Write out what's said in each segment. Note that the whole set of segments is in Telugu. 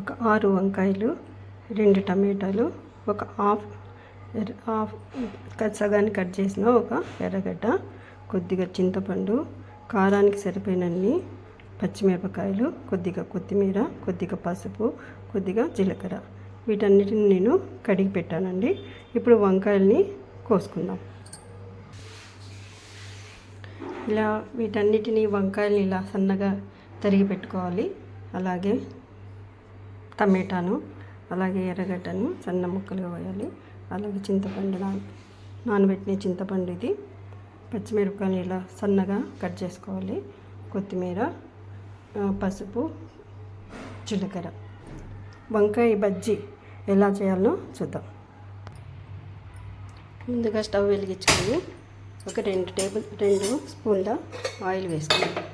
ఒక 6 వంకాయలు, 2 టమాటాలు, ఒక హాఫ్ సగాన్ని కట్ చేసిన ఒక ఎర్రగడ్డ, కొద్దిగా చింతపండు, కారానికి సరిపోయినన్ని పచ్చిమిరపకాయలు, కొద్దిగా కొత్తిమీర, కొద్దిగా పసుపు, కొద్దిగా జీలకర్ర. వీటన్నిటిని నేను కడిగి పెట్టానండి. ఇప్పుడు వంకాయల్ని కోసుకుందాం. ఇలా వంకాయల్ని ఇలా సన్నగా తరిగి పెట్టుకోవాలి. అలాగే టమాటాను, అలాగే ఎర్రగడ్డను సన్న ముక్కలుగా వేయాలి. అలాగే చింతపండు నానబెట్టిన చింతపండు ఇది. పచ్చిమిరపకాయలు ఇలా సన్నగా కట్ చేసుకోవాలి. కొత్తిమీర, పసుపు, జీలకర్ర. వంకాయ బజ్జీ ఎలా చేయాలో చూద్దాం. ముందుగా స్టవ్ వెలిగించుకొని ఒక 2 స్పూన్ల ఆయిల్ వేసుకుందాం.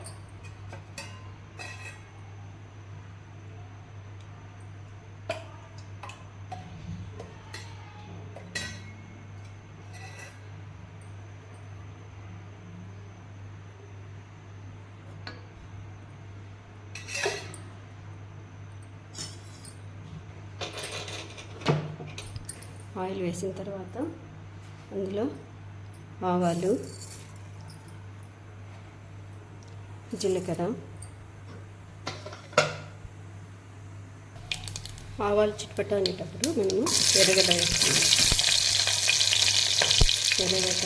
ఆయిల్ వేసిన తర్వాత అందులో ఆవాలు, జీలకర్ర, ఆవాలు చిట్పట అనేటప్పుడు మనము ఎర్రగడ్డ వేస్తాము. ఎర్రగడ్డ,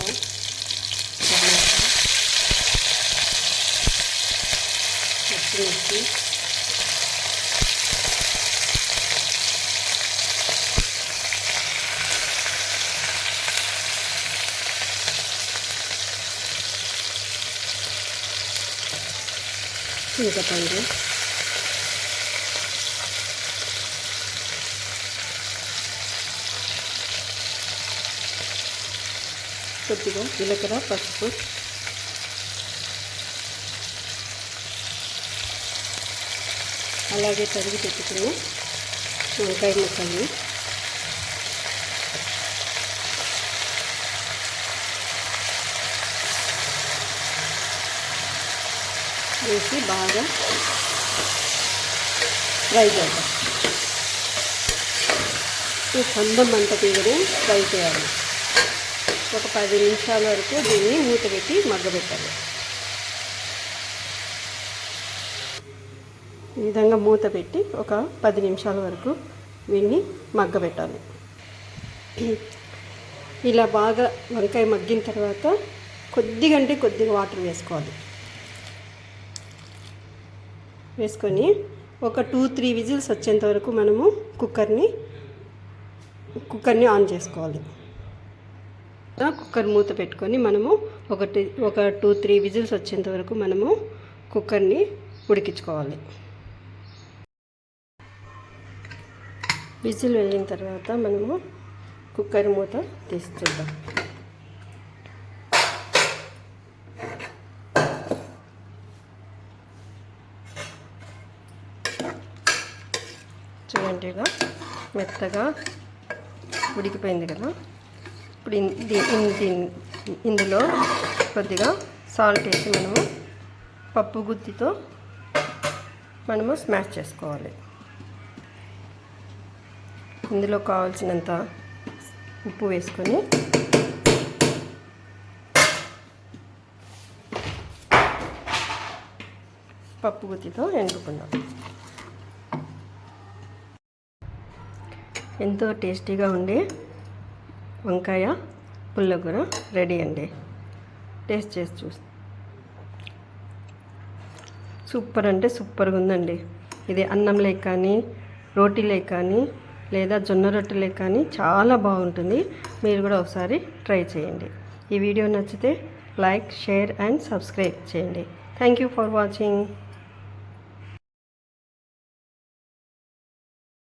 పచ్చిమిర్చి, చింతపండు, కొద్దిగా జీలకర్ర, పసుపు, అలాగే తరిగి పెట్టుకున్న వంకాయ ముక్కల్ని వేసి బాగా ఫ్రై చేద్దాం. ఈ కందం మంట తీగని ఫ్రై చేయాలి. ఒక 10 నిమిషాల వరకు దీన్ని మూత పెట్టి మగ్గబెట్టాలి. ఈ విధంగా మూత పెట్టి ఒక 10 నిమిషాల వరకు వీడిని మగ్గబెట్టాలి. ఇలా బాగా వంకాయ మగ్గిన తర్వాత కొద్దిగా వాటర్ వేసుకోవాలి. వేసుకొని ఒక 2-3 విజిల్స్ వచ్చేంత వరకు మనము కుక్కర్ని ఆన్ చేసుకోవాలి. కుక్కర్ మూత పెట్టుకొని మనము ఒక 2-3 విజిల్స్ వచ్చేంత వరకు మనము కుక్కర్ని ఉడికించుకోవాలి. విజిల్ వెళ్ళిన తర్వాత మనము కుక్కర్ మూత తీసి చూద్దాం. చూడండి, ఇలా మెత్తగా ఉడికిపోయింది కదా. ఇప్పుడు ఇందులో కొద్దిగా సాల్ట్ వేసి మనము పప్పు గుత్తితో మనము స్మాష్ చేసుకోవాలి. ఇందులో కావాల్సినంత ఉప్పు వేసుకొని పప్పు గుత్తితో ఎనుపుకుందాం. ఎంతో టేస్టీగా ఉండే వంకాయ పుల్లగూర రెడీ అండి. టేస్ట్ చేసి చూస్తే సూపర్ అంటే సూపర్గా ఉందండి. ఇది అన్నంలో కానీ, రోటీలే కానీ, లేదా జొన్న రొట్టెలే కానీ చాలా బాగుంటుంది. మీరు కూడా ఒకసారి ట్రై చేయండి. ఈ వీడియో నచ్చితే లైక్, షేర్ అండ్ సబ్స్క్రైబ్ చేయండి. Thank you for watching.